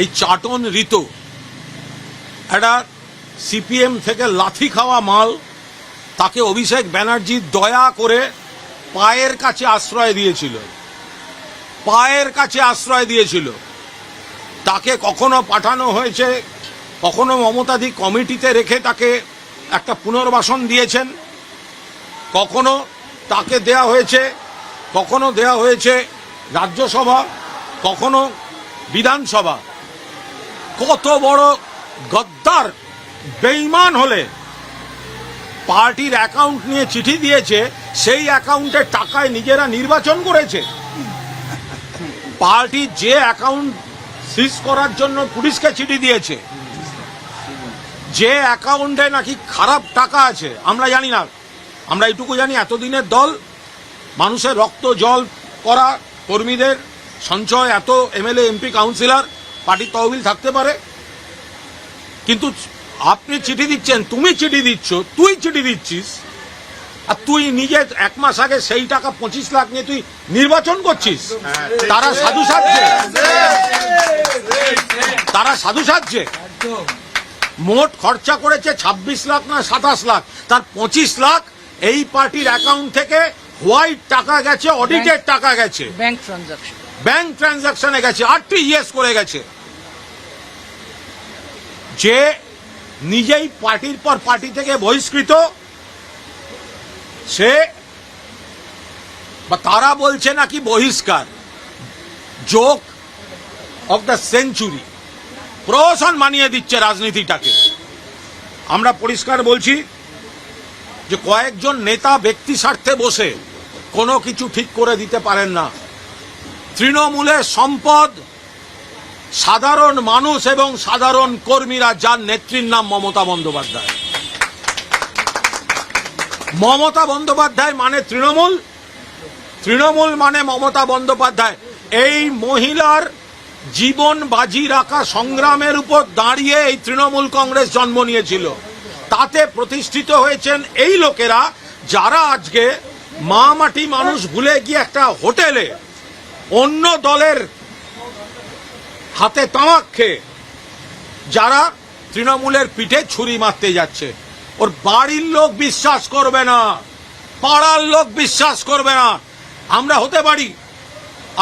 এই চাটন ঋতু একটা সিপিএম থেকে লাথি খাওয়া মাল, তাকে অভিষেক ব্যানার্জি দয়া করে পায়ের কাছে আশ্রয় দিয়েছিল, পায়ের কাছে আশ্রয় দিয়েছিল। তাকে কখনো পাঠানো হয়েছে, কখনো মমতাদি কমিটিতে রেখে তাকে একটা পুনর্বাসন দিয়েছেন, কখনো তাকে দেয়া হয়েছে, কখনো দেয়া হয়েছে রাজ্যসভা, কখনো বিধানসভা। কত বড় গদ্দার বেঈমান হলে পার্টির অ্যাকাউন্ট নিয়ে চিঠি দিয়েছে, সেই অ্যাকাউন্টের টাকায় নিজেরা নির্বাচন করেছে। পার্টি যে অ্যাকাউন্ট সিজ করার জন্য পুলিশকে চিঠি দিয়েছে, যে অ্যাকাউন্টে নাকি খারাপ টাকা আছে, আমরা জানি না, আমরা এইটুকু জানি এতদিনের দল, মানুষের রক্ত জল করা কর্মীদের সঞ্চয়, এত এমএলএ এমপি কাউন্সিলর, পার্টির তহবিল থাকতে পারে। কিন্তু আপনি চিঠি দিচ্ছেন, তুমি চিঠি দিচ্ছ, তুই চিঠি দিচ্ছিস, আর তুই নিজে 1 মাস আগে সেই টাকা 25 লাখ নিয়ে তুই নির্বাচন করছিস। তারা সাধু সাজছে, তারা সাধু সাজছে। মোট খরচা করেছে 26 লাখ না 27 লাখ, তার 25 লাখ এই পার্টির অ্যাকাউন্ট থেকে হোয়াইট টাকা গেছে, অডিটেড টাকা গেছে, ব্যাংক ট্রানজাকশনে গেছে, আরটিজিএস করে গেছে। যে নিজেই পার্টির পর পার্টি থেকে বহিষ্কৃত, সে বা তারা বলছে নাকি বহিষ্কার, জোক অফ দ্য সেঞ্চুরি। প্রহসন মানিয়ে দিচ্ছে রাজনীতিটাকে। আমরা পরিষ্কার বলছি যে কয়েকজন নেতা ব্যক্তি স্বার্থে বসে কোনো কিছু ঠিক করে দিতে পারেন না। তৃণমূলের সম্পদ সাধারণ মানুষ এবং সাধারণ কর্মীরা, যার নেত্রীর নাম মমতা বন্দ্যোপাধ্যায়। মমতা বন্দ্যোপাধ্যায় মানে তৃণমূল, তৃণমূল মানে মমতা বন্দ্যোপাধ্যায়। এই মহিলার জীবন বাজি রাখা সংগ্রামের উপর দাঁড়িয়ে এই তৃণমূল কংগ্রেস জন্ম নিয়েছিল। তাতে প্রতিষ্ঠিত হয়েছেন এই লোকেরা, যারা আজকে মা মাটি মানুষ ভুলে গিয়ে একটা হোটেলে অন্য দলের হাতে তামাক খেয়ে যারা তৃণমূলের পিঠে ছুরি মারতে যাচ্ছে। ওর বাড়ির লোক বিশ্বাস করবে না, পাড়ার লোক বিশ্বাস করবে না। আমরা হতে পারি,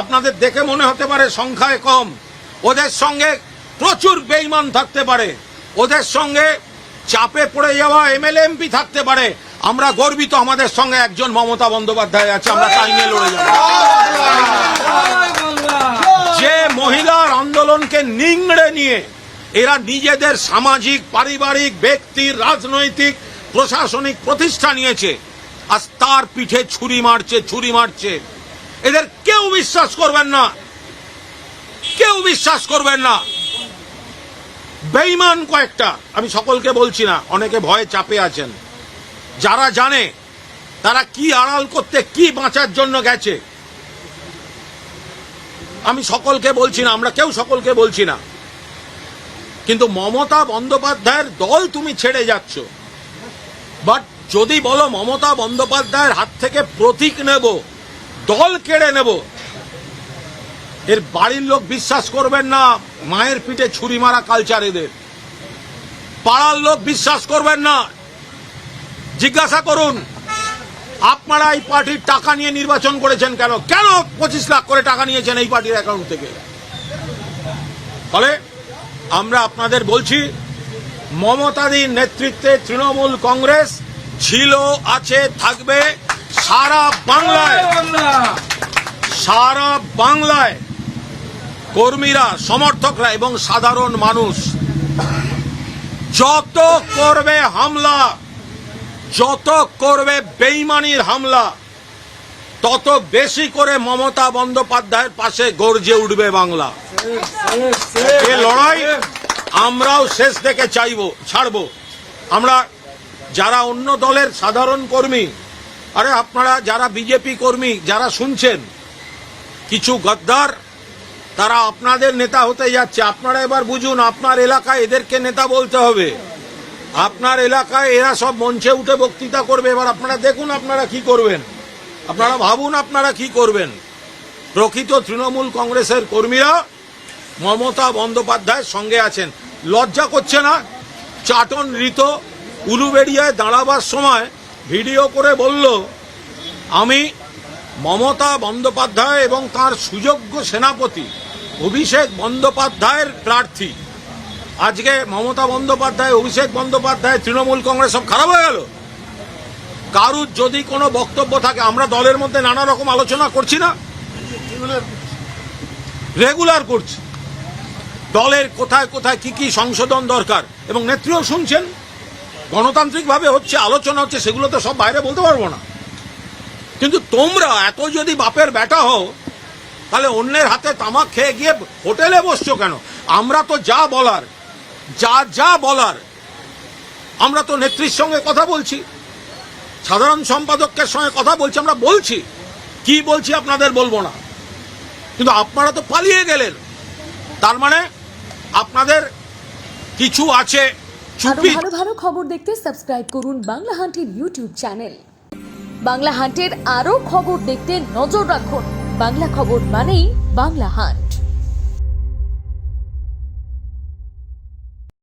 আপনাদের দেখে মনে হতে পারে সংখ্যায় কম, ওদের সঙ্গে প্রচুর বেঈমান থাকতে পারে, ওদের সঙ্গে চাপে পড়ে যাওয়া এমএলএ এমপি থাকতে পারে। আমরা গর্বিত আমাদের সঙ্গে একজন মমতা বন্দ্যোপাধ্যায় আছে, আমরা তাই নিয়ে লড়ে যাব। যে মহিলার আন্দোলনকে নিংড়ে নিয়ে এরা নিজেদের সামাজিক, পারিবারিক, ব্যক্তির, রাজনৈতিক, প্রশাসনিক প্রতিষ্ঠা নিয়েছে, আজ তার পিঠে ছুরি মারছে, ছুরি মারছে। এদের কেউ বিশ্বাস করবেন না, কেউ বিশ্বাস করবেন না। বেঈমান কয়েকটা, আমি সকলকে বলছি না, অনেকে ভয়ে চাপে আছেন। যারা জানে তারা কি আড়াল করতে, কি বাঁচার জন্য গেছে, আমি সকলকে বলছি না, আমরা কেউ সকলকে বলছি না। কিন্তু মমতা বন্দ্যোপাধ্যায়ের দল তুমি ছেড়ে যাচ্ছ। বাট যদি বলো মমতা বন্দ্যোপাধ্যায়ের হাত থেকে প্রতীক নেব, দল কেড়ে নেব, এর বাড়ির লোক বিশ্বাস করবেন না। মায়ের পিঠে ছুরি মারা কালচার এদের। পাড়ার লোক বিশ্বাস করবেন না। জিজ্ঞাসা করুন, আপনারা এই পার্টির টাকা নিয়ে নির্বাচন করেছেন কেন? কেন 25 লাখ করে টাকা নিয়েছেন এই পার্টির অ্যাকাউন্ট থেকে? ফলে আমরা আপনাদের বলছি, মমতাদির নেতৃত্বে তৃণমূল কংগ্রেস ছিল, আছে, থাকবে সারা বাংলায়। সারা বাংলায় কর্মীরা, সমর্থকরা এবং সাধারণ মানুষ যত করবে হামলা, যত করবে বেঈমানির হামলা, তত বেশি করে মমতা বন্দ্যোপাধ্যায়ের পাশে গর্জে উঠবে বাংলা। এই লড়াই আমরাও শেষ থেকে ছাড়বো। আমরা যারা অন্য দলের সাধারণ কর্মী, আরে আপনারা যারা বিজেপি কর্মী যারা শুনছেন, কিছু গদ্দার তারা আপনাদের নেতা হতে যাচ্ছে। আপনারা এবার বুঝুন, আপনার এলাকায় এদেরকে নেতা বলতে হবে। আপনার এলাকায় এরা সব মঞ্চে উঠে বক্তৃতা করবে। এবার আপনারা দেখুন আপনারা কি করবেন, আপনারা ভাবুন আপনারা কি করবেন। প্রকৃত তৃণমূল কংগ্রেসের কর্মীরা মমতা বন্দ্যোপাধ্যায়ের সঙ্গে আছেন। লজ্জা করছে না? চাটন ঋত উলুবেড়িয়ায় দাঁড়াবার সময় ভিডিও করে বলল, আমি মমতা বন্দ্যোপাধ্যায় এবং তার সুযোগ্য সেনাপতি অভিষেক বন্দ্যোপাধ্যায়ের প্রার্থী। আজকে মমতা বন্দ্যোপাধ্যায়, অভিষেক বন্দ্যোপাধ্যায়, তৃণমূল কংগ্রেস সব খারাপ হয়ে গেল। কারুর যদি কোনো বক্তব্য থাকে, আমরা দলের মধ্যে নানা রকম আলোচনা করছি না, রেগুলার করছি, দলের কোথায় কোথায় কি কি সংশোধন দরকার, এবং নেত্রীও শুনছেন, গণতান্ত্রিকভাবে হচ্ছে, আলোচনা হচ্ছে, সেগুলো তো সব বাইরে বলতে পারবো না। কিন্তু তোমরা এত যদি বাপের বেটা হও, তাহলে অন্যের হাতে তামাক খেয়ে গিয়ে হোটেলে বসছো কেন? আমরা তো যা বলার, যা বলার, আমরা তো নেত্রীর সঙ্গে কথা বলছি, সাধারণ সম্পাদকের সঙ্গে কথা বলছি, আমরা বলছি, কি বলছি আপনাদের বলবো না। কিন্তু আপনারা তো পালিয়ে গেলেন, তার মানে আপনাদের কিছু আছে চুপি। ভালো ভালো খবর দেখতে সাবস্ক্রাইব করুন বাংলা হান্টের ইউটিউব চ্যানেল। বাংলা হান্টের আরও খবর দেখতে নজর রাখুন। বাংলা খবর মানেই বাংলা হান্ট।